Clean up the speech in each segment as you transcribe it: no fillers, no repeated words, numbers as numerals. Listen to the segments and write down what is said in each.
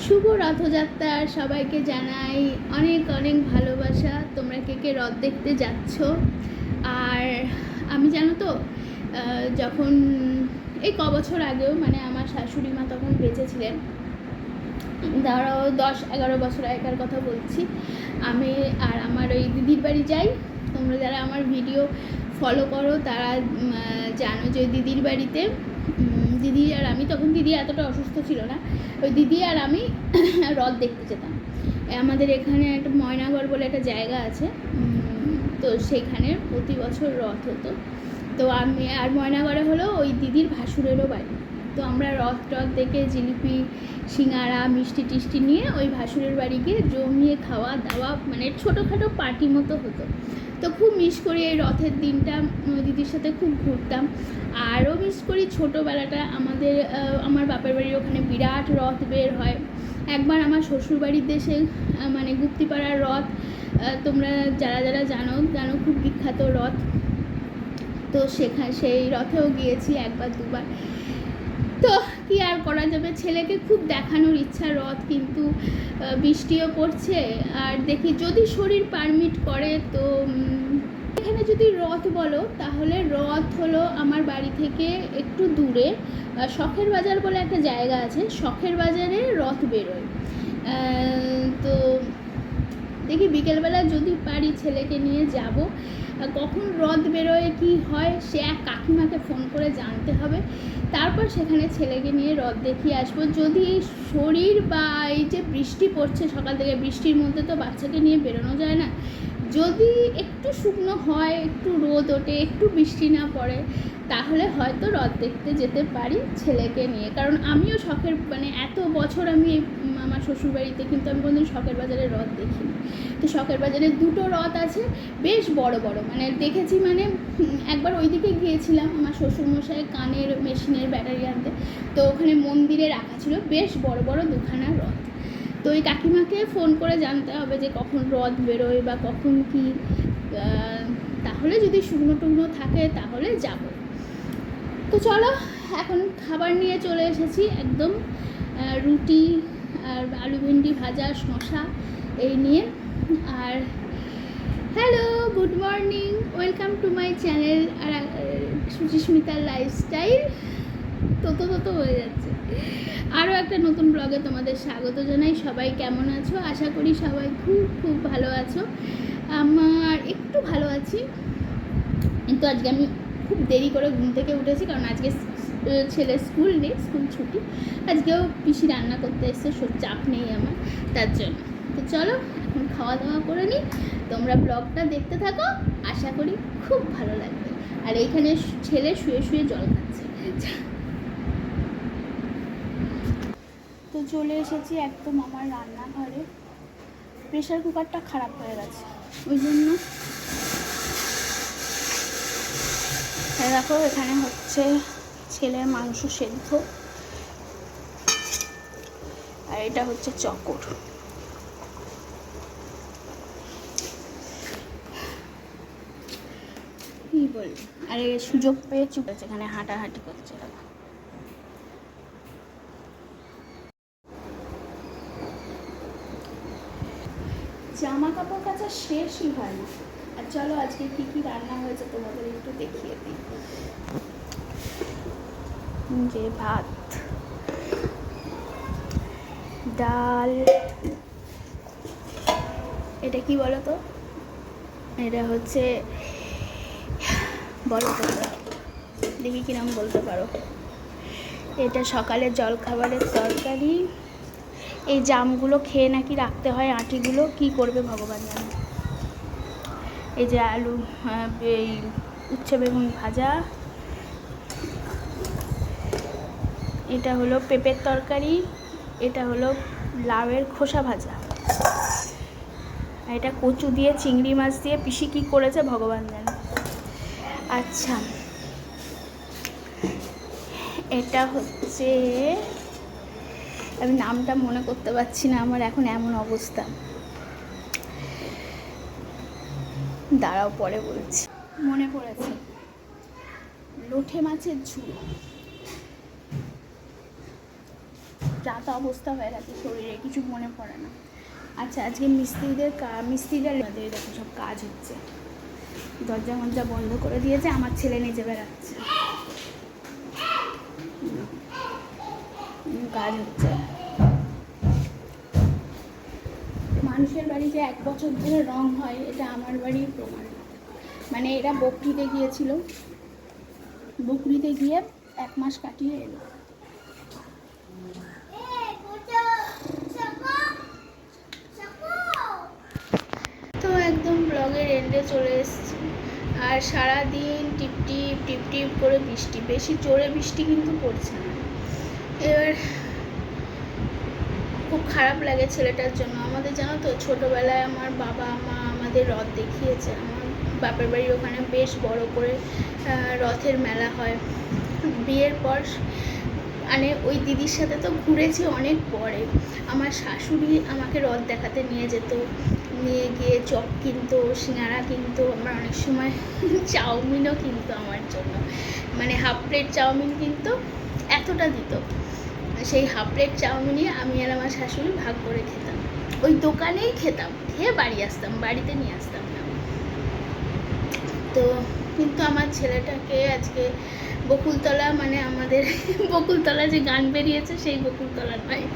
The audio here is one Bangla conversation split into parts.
শুভ রথযাত্রার সবাইকে জানাই অনেক অনেক ভালোবাসা। তোমরা কে কে রথ দেখতে যাচ্ছ? আর আমি জানো তো, যখন এই বছর আগেও মানে আমার শাশুড়ি মা তখন বেঁচে ছিলেন, ধরো 10-11 বছর আগেকার কথা বলছি, আমি আর আমার ওই দিদির বাড়ি যাই। তোমরা যারা আমার ভিডিও ফলো করো তারা জানো যে দিদির বাড়িতে দিদি আর আমি, তখন দিদি এতটা অসুস্থ ছিল না, ওই দিদি আর আমি রথ দেখতে যেতাম। আমাদের এখানে একটা ময়নাগড় বলে একটা জায়গা আছে, তো সেখানে প্রতি বছর রথ হতো। তো আমি আর ময়নাগড়ে হলো ওই দিদির ভাসুরেরও বাড়ি। তো আমরা রথ দেখে জিলিপি সিঙ্গারা মিষ্টি টিষ্টি নিয়ে ওই ভাসুরের বাড়ি গিয়ে জমিয়ে খাওয়া দাওয়া, মানে ছোটোখাটো পার্টি মতো হতো। তো খুব মিস করি এই রথের দিনটা, দিদির সাথে খুব ঘুরতাম। আরও মিস করি ছোটোবেলাটা। আমার বাপের বাড়ির ওখানে বিরাট রথ বের হয়। একবার আমার শ্বশুরবাড়ির দেশে মানে গুপ্তিপাড়ার রথ, তোমরা যারা যারা জানো খুব বিখ্যাত রথ। তো সেই রথেও গিয়েছি একবার দুবার। তো কি আর করা যাবে, ছেলেকে খুব দেখানোর ইচ্ছা রথ, কিন্তু বৃষ্টিও পড়ছে। আর দেখি যদি শরীর পারমিট করে তো এখানে যদি রথ বলো, তাহলে রথ হলো আমার বাড়ি থেকে একটু দূরে শখের বাজার বলে একটা জায়গা আছে, শখের বাজারে রথ বেরোয়। তো দেখি বিকেলবেলা যদি পারি ছেলেকে নিয়ে যাব। কখন রথ বেরোয় কি হয় সে এক কাকিমাকে ফোন করে জানতে হবে, তারপর সেখানে ছেলেকে নিয়ে রথ দেখিয়ে আসবো। যদি শরীর বা এই যে বৃষ্টি পড়ছে সকাল থেকে, বৃষ্টির মধ্যে তো বাচ্চাকে নিয়ে বেরোনো যায় না, যদি একটু শুকনো হয়, একটু রোদ ওঠে, একটু বৃষ্টি না পড়ে, তাহলে হয়তো রথ দেখতে যেতে পারি ছেলেকে নিয়ে। কারণ আমিও শখের মানে এত বছর আমি আমার শ্বশুরবাড়িতে, কিন্তু আমি কোনোদিন শখের বাজারে রথ দেখিনি। তো শখের বাজারে দুটো রথ আছে, বেশ বড় বড়, মানে দেখেছি। মানে একবার ওইদিকে গিয়েছিলাম আমার শ্বশুরমশাই কানের মেশিনের ব্যাটারি আনতে, তো ওখানে মন্দিরে রাখা ছিল বেশ বড় বড় দুখানা রথ। তো ওই কাকিমাকে ফোন করে জানতে হবে যে কখন রথ বেরোয় বা কখন কি, তাহলে যদি শুকনো টুকনো থাকে তাহলে যাব। তো চলো, এখন খাবার নিয়ে চলে এসেছি, একদম রুটি আর আলু ভেন্ডি ভাজা শশা এই নিয়ে। আর hello, good morning, welcome to my channel R সুচিস্মিতার lifestyle. তো হয়ে যাচ্ছে। আরও একটা নতুন ব্লগে তোমাদের স্বাগত জানাই। সবাই কেমন আছো? আশা করি সবাই খুব খুব ভালো আছো। আমার একটু ভালো আছি, কিন্তু আজকে আমি খুব দেরি করে ঘুম থেকে উঠেছি, কারণ আজকে ছেলের স্কুল নেই, স্কুল ছুটি। আজকেও পিসি রান্না করতে এসছে, চাপ নেই আমার, তার জন্য। তো চলো এখন খাওয়া দাওয়া করে নিই, তোমরা ব্লগটা দেখতে থাকো, আশা করি খুব ভালো লাগবে। আর এইখানে ছেলে শুয়ে শুয়ে জল খাচ্ছে। তো চলে এসেছি একদম আমার রান্নাঘরে। প্রেশার কুকারটা খারাপ হয়ে গেছে, ওই জন্য দেখো এখানে হচ্ছে ছেলের মাংস সেদ্ধ, আর এটা হচ্ছে চকর। কি বলবো, আর এই সুযোগ পেয়ে চুপ আছে, এখানে হাঁটাহাঁটি করছে। জামা কাপড় কাচা শেষই হয় না। আর চলো আজকে কি কি রান্না হয়েছে তোমাদের একটু দেখিয়ে দিই। যে ভাত, ডাল, এটা কি বলো তো, এটা হচ্ছে বলো তোমরা, দেখি কিরম বলতে পারো। এটা সকালে জলখাবারের তরকারি। এই জামগুলো খেয়ে নাকি রাখতে হয়, আঁটিগুলো কি করবে ভগবান জানে। এই যে আলু, এই উচ্ছে বেগুন ভাজা, এটা হলো পেঁপের তরকারি, এটা হলো লাউয়ের খোসা ভাজা, আর এটা কচু দিয়ে চিংড়ি মাছ দিয়ে পিসি কী করেছে ভগবান জানে। আচ্ছা, এটা হচ্ছে, আমি নামটা মনে করতে পারছি না, আমার এখন এমন অবস্থা, দাঁড়াও পরে বলছি। মনে পড়েছে, লোটে মাছের ঝুল। যা তা অবস্থা হয়ে গেছে শরীরে, কিছু মনে পড়ে না। আচ্ছা, আজকে মিস্ত্রিরা দেখো সব কাজ হচ্ছে, দরজা মরজা বন্ধ করে দিয়েছে, আমার ছেলে নিজে বেড়াচ্ছে, কাজ হচ্ছে। মানুষের বাড়ি যে 1 বছর ধরে রং হয়, এটা আমার বাড়ির প্রমাণ। মানে এরা বকরিতে গিয়েছিল, বকরিতে গিয়ে 1 মাস কাটিয়ে এলো। তো একদম ব্লগের এন্ডে চলে এসেছি। আর সারাদিন টিপ টিপ টিপ টিপ করে বৃষ্টি, বেশি জোরে বৃষ্টি কিন্তু পড়ছে না। এবার খুব খারাপ লাগে ছেলেটার জন্য। আমাদের জানো তো, ছোটোবেলায় আমার বাবা মা আমাদের রথ দেখিয়েছে। আমার বাপের বাড়ির ওখানে বেশ বড় করে রথের মেলা হয়। বিয়ের পর মানে ওই দিদির সাথে তো ঘুরেছি অনেক পরে। আমার শাশুড়ি আমাকে রথ দেখাতে নিয়ে যেত, নিয়ে গিয়ে চপ কিনতো, সিঙ্গারা কিনতো, আমার অনেক সময় চাউমিনও কিনতো আমার জন্য। মানে হাফ প্লেট চাউমিন কিনতো, এতটা দিত। সেই হাফ প্লেট চাউমিনই আমি আর আমার শাশুড়ি ভাগ করে খেতাম, ওই দোকানেই খেতাম, খেয়ে বাড়ি আসতাম, বাড়িতে নিয়ে আসতাম না। তো কিন্তু আমার ছেলেটাকে আজকে বকুলতলা, মানে আমাদের বকুলতলা যে গান বেরিয়েছে সেই বকুলতলা নয়,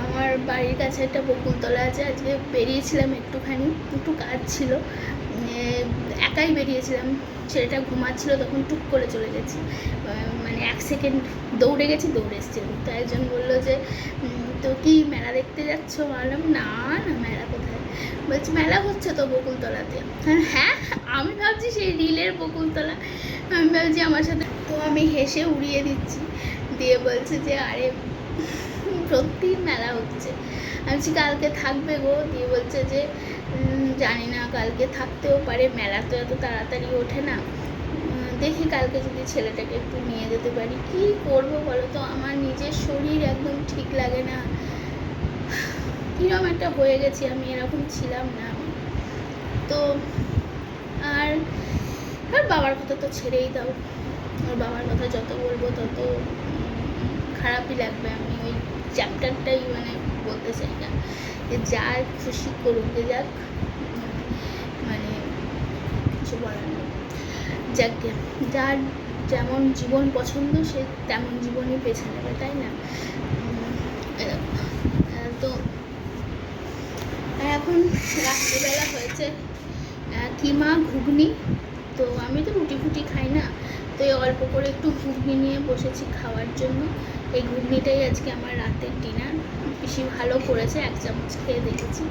আমার বাড়ির কাছে একটা বকুলতলা আছে। আজকে বেরিয়েছিলাম একটুখানি, একটু কাজ ছিল, একাই বেরিয়েছিলাম। ছেলেটা ঘুমাচ্ছিল, তখন টুক করে চলে গেছি, মানে 1 সেকেন্ড দৌড়ে গেছি, দৌড়ে এসেছিলাম। তো একজন বললো যে তো কি মেলা দেখতে যাচ্ছ? বললাম না না, মেলা কোথায়? বলছি মেলা হচ্ছে তো বকুলতলাতে। হ্যাঁ, আমি ভাবছি সেই রিলের বকুলতলা, আমি ভাবছি আমার সাথে। তো আমি হেসে উড়িয়ে দিচ্ছি, দিয়ে বলছে যে আরে সত্যি মেলা হচ্ছে। আমি বলছি কালকে থাকবে গো? দিয়ে বলছে যে জানি না, কালকে থাকতেও পারে, মেলা তো এত তাড়াতাড়ি ওঠে না, দেখি কালকে যদি ছেলেটাকে একটু নিয়ে যেতে পারি। কি করবো বলো তো, আমার নিজের শরীর একদম ঠিক লাগে না, কিরকম একটা হয়ে গেছি আমি, এরকম ছিলাম না। তো আর বাবার কথা তো ছেড়েই দাও, ওর বাবার কথা যত বলবো তত খারাপই লাগবে। আমি ওই চ্যাপ্টারটাই মানে বলতে চাই না, যে যার খুশি করুক, যে যাক, মানে কিছু বলার নেই। যাকে যার যেমন জীবন পছন্দ সে তেমন জীবনই বেছে নেবে, তাই না? তো এখন রাত্রিবেলা হয়েছে কিমা ঘুগনি। তো আমি তো রুটি ফুটি খাই না, তো এই অল্প করে একটু ঘুগনি নিয়ে বসেছি খাওয়ার জন্য। এই ঘুগনিটাই আজকে আমার রাতের ডিনার। বেশি ভালো করেছে, 1 চামচ খেয়ে দেখেছি।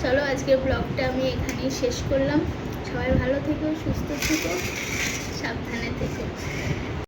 চলো আজকের ব্লগটা আমি এখানেই শেষ করলাম। সবাই ভালো থেকো, সুস্থ থেকো, সাবধানে থেকো।